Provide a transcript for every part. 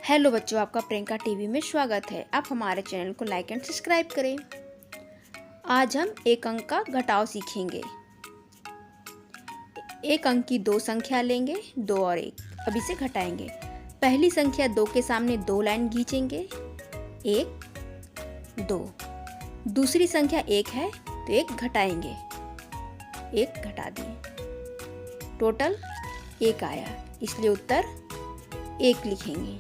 Hello बच्चों, आपका Priyanka TV में स्वागत है। आप हमारे चैनल को लाइक एंड सब्सक्राइब करें। आज हम एक अंक का घटाव सीखेंगे। एक अंक की दो संख्या लेंगे, 2 और 1। अब इसे घटाएंगे। पहली संख्या 2 के सामने 2 लाइन खींचेंगे, 1 2। दूसरी संख्या 1 है तो 1 घटाएंगे, 1 घटा दिए, टोटल 1 आया, इसलिए उत्तर 1 लिखेंगे।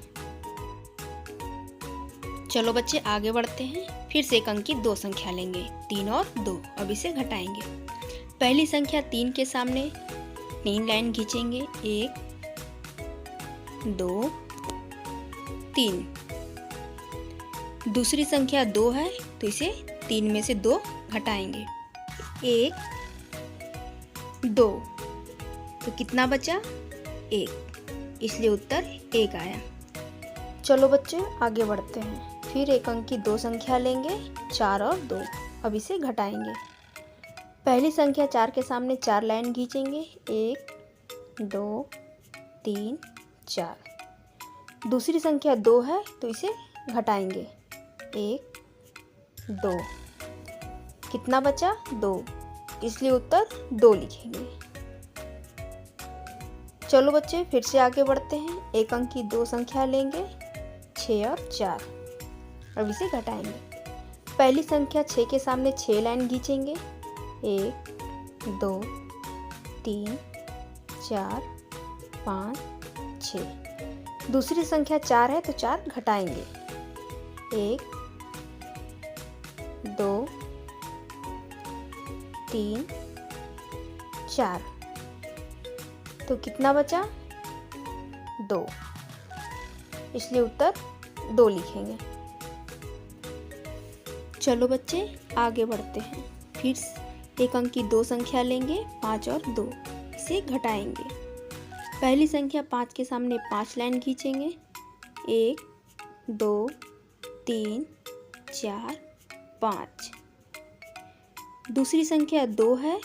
चलो बच्चे आगे बढ़ते हैं। फिर से एक अंक की दो संख्या लेंगे, 3 और 2। अब इसे घटाएंगे। पहली संख्या 3 के सामने 3 लाइन खींचेंगे, 1 2 3। दूसरी संख्या 2 है तो इसे 3 में से 2 घटाएंगे, 1 2। तो कितना बचा? 1, इसलिए उत्तर 1 आया। चलो बच्चे आगे बढ़ते हैं। फिर एक अंक की दो संख्या लेंगे, 4 और 2। अब इसे घटाएंगे। पहली संख्या 4 के सामने 4 लाइन खींचेंगे, 1 2 3 4। दूसरी संख्या 2 है तो इसे घटाएंगे, 1 2। कितना बचा? 2, इसलिए उत्तर 2 लिखेंगे। चलो बच्चे फिर से आगे बढ़ते हैं। एक अंक की दो संख्या लेंगे, 6 और 4। अब इसे घटाएंगे। पहली संख्या 6 के सामने 6 लाइन खींचेंगे, 1 2 3 4 5 6। दूसरी संख्या 4 है तो 4 घटाएंगे, 1 2 3 4। तो कितना बचा? 2, इसलिए उत्तर 2 लिखेंगे। चलो बच्चे आगे बढ़ते हैं। फिर एक अंक की दो संख्या लेंगे, 5 और 2। इसे घटाएंगे। पहली संख्या 5 के सामने 5 लाइन खींचेंगे, 1 2 3 4 5। दूसरी संख्या 2 है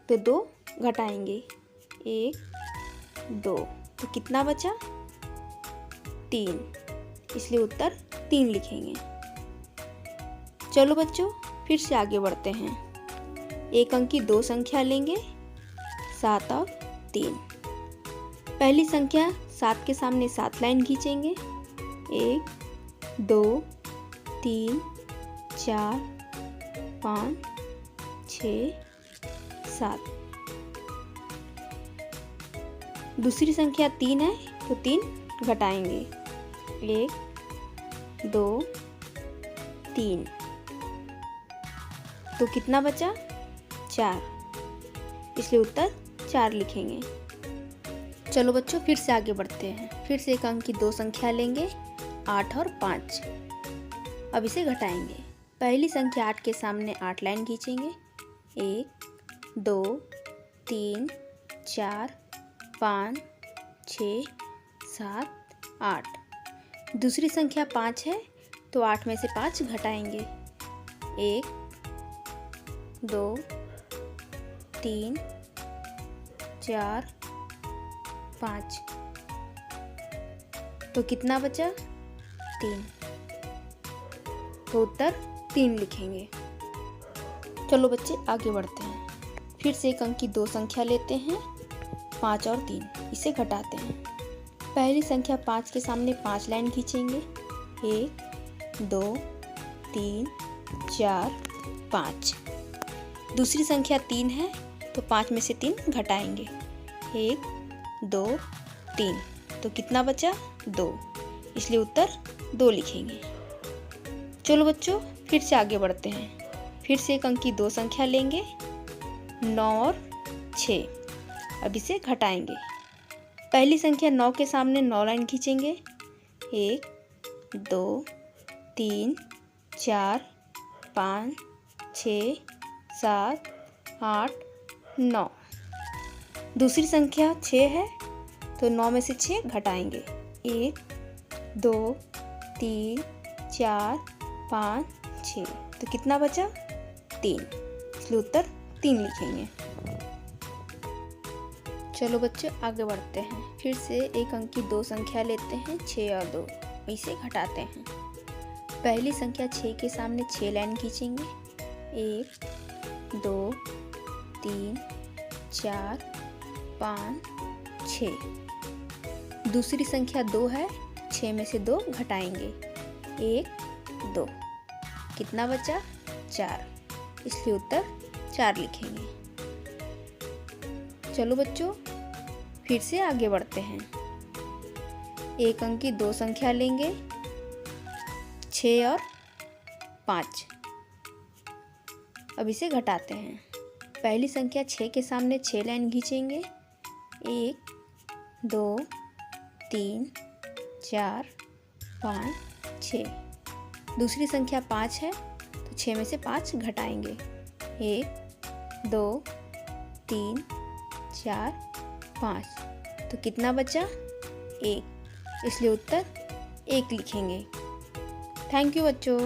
तो 2 घटाएंगे, 1 2। तो कितना बचा? 3, इसलिए उत्तर 3 लिखेंगे। चलो बच्चों फिर से आगे बढ़ते हैं। एक अंक की दो संख्या लेंगे, 7 और 3। पहली संख्या 7 के सामने 7 लाइन खींचेंगे, 1 2 3 4 5 6 7। दूसरी संख्या 3 है तो 3 घटाएंगे, 1 2 3। तो कितना बचा? 4, इसलिए उत्तर 4 लिखेंगे। चलो बच्चों फिर से आगे बढ़ते हैं। फिर से एक अंक की दो संख्या लेंगे, 8 और 5। अब इसे घटाएंगे। पहली संख्या 8 के सामने 8 लाइन खींचेंगे, 1 2 3 4 5 6 7 8। दूसरी संख्या 5 है तो 8 में से 5 घटाएंगे, 1 2 3 4 5। तो कितना बचा? 3, तो उत्तर 3 लिखेंगे। चलो बच्चे आगे बढ़ते हैं। फिर से एक अंक की दो संख्या लेते हैं, 5 और 3। इसे घटाते हैं। पहली संख्या 5 के सामने 5 लाइन खींचेंगे, 1 2 3 4 5। दूसरी संख्या 3 है तो 5 में से 3 घटाएंगे, 1 2 3। तो कितना बचा? 2, इसलिए उत्तर 2 लिखेंगे। चलो बच्चों फिर से आगे बढ़ते हैं। फिर से एक अंक की दो संख्या लेंगे, 9 और 6। अब इसे घटाएंगे। पहली संख्या 9 के सामने 9 लाइन खींचेंगे, 1 2 3 4 5 6 7 8 9। दूसरी संख्या 6 है तो 9 में से 6 घटाएंगे, 1 2 3 4 5 6। तो कितना बचा? 3, इसलिए उत्तर 3 लिखेंगे। चलो बच्चे आगे बढ़ते हैं। फिर से एक अंक की दो संख्या लेते हैं, 6 और 2, इसे घटाते हैं। पहली संख्या 6 के सामने 6 लाइन खींचेंगे, 1 2 3 4 5 6। दूसरी संख्या 2 है, 6 में से 2 घटाएंगे, 1 2, कितना बचा? 4, इसलिए उत्तर 4 लिखेंगे। चलो बच्चों फिर से आगे बढ़ते हैं। एक अंक की दो संख्या लेंगे, 6 और 5। अब इसे घटाते हैं। पहली संख्या 6 के सामने 6 लाइन खींचेंगे, 1 2 3 4 5 6। दूसरी संख्या 5 है, तो 6 में से 5 घटाएंगे, 1 2 3 4 5, तो कितना बचा? 1, इसलिए उत्तर 1 लिखेंगे। थैंक यू बच्चों।